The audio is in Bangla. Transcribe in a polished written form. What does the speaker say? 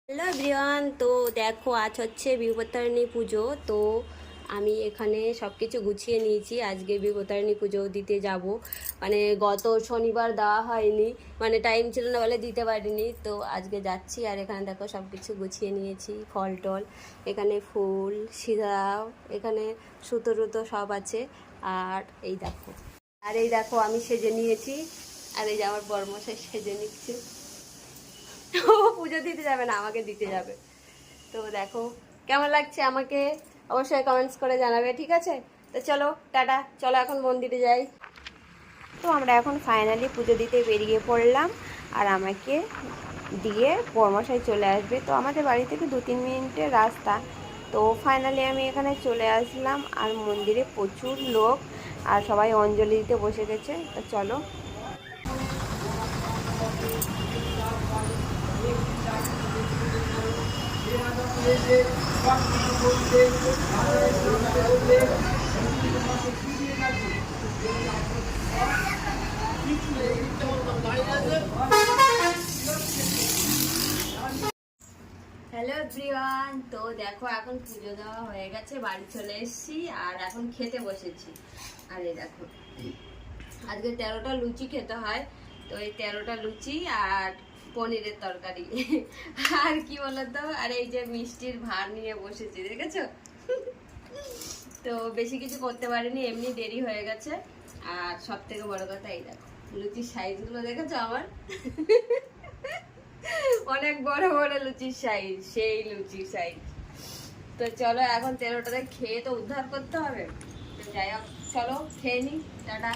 হ্যালো এভরিওয়ান, তো দেখো আজ হচ্ছে বিপত্তারিণী পুজো। তো আমি এখানে সব কিছু গুছিয়ে নিয়েছি, আজকে বিপত্তারিণী পুজো দিতে যাব। মানে গত শনিবার দেওয়া হয়নি, মানে টাইম ছিল না বলে দিতে পারিনি। তো আজকে যাচ্ছি, আর এখানে দেখো সব কিছু গুছিয়ে নিয়েছি, ফল টল, এখানে ফুল সিঁদুর, এখানে সুতো টুতো সব আছে। আর এই দেখো আমি সেজে নিয়েছি, আর এই যে আমার বর্মশাই সেজে নিচ্ছে। ও পুজো দিতে যাবে না, আমাকে দিতে যাবে। তো দেখো কেমন লাগছে আমাকে অবশ্যই কমেন্টস করে জানাবে, ঠিক আছে? তো চলো টাটা, চলো এখন মন্দিরে যাই। তো আমরা এখন ফাইনালি পুজো দিতে বেরিয়ে পড়লাম, আর আমাকে দিয়ে বর্মশাই চলে আসবে। তো আমাদের বাড়ি থেকে 2-3 মিনিটের রাস্তা। তো ফাইনালি আমি এখানে চলে আসলাম, আর মন্দিরে প্রচুর লোক, আর সবাই অঞ্জলি দিতে বসে গেছে। তো চলো। হ্যালো এভরিওয়ান, তো দেখো এখন পুজো দেওয়া হয়ে গেছে, বাড়ি চলে এসেছি, আর এখন খেতে বসেছি। আর এই দেখো আজকে 13টা লুচি খেতে হয়। তো এই 13টা লুচি আর পনিরের তরকারি আর কি বলতো, আর এই যে মিষ্টির ভার নিয়ে বসেছি, দেখেছো? তো বেশি কিছু করতে পারিনি, এমনি দেরি হয়ে গেছে। আর সব থেকে বড় কথা, এই দেখো লুচির সাইজগুলো দেখেছো আমার অনেক বড় বড় লুচির সাইজ, সেই লুচির সাইজ। তো চলো এখন 13টাতে খেয়ে তো উদ্ধার করতে হবে। তো যাই হোক, চলো খেয়ে নি, টাটা।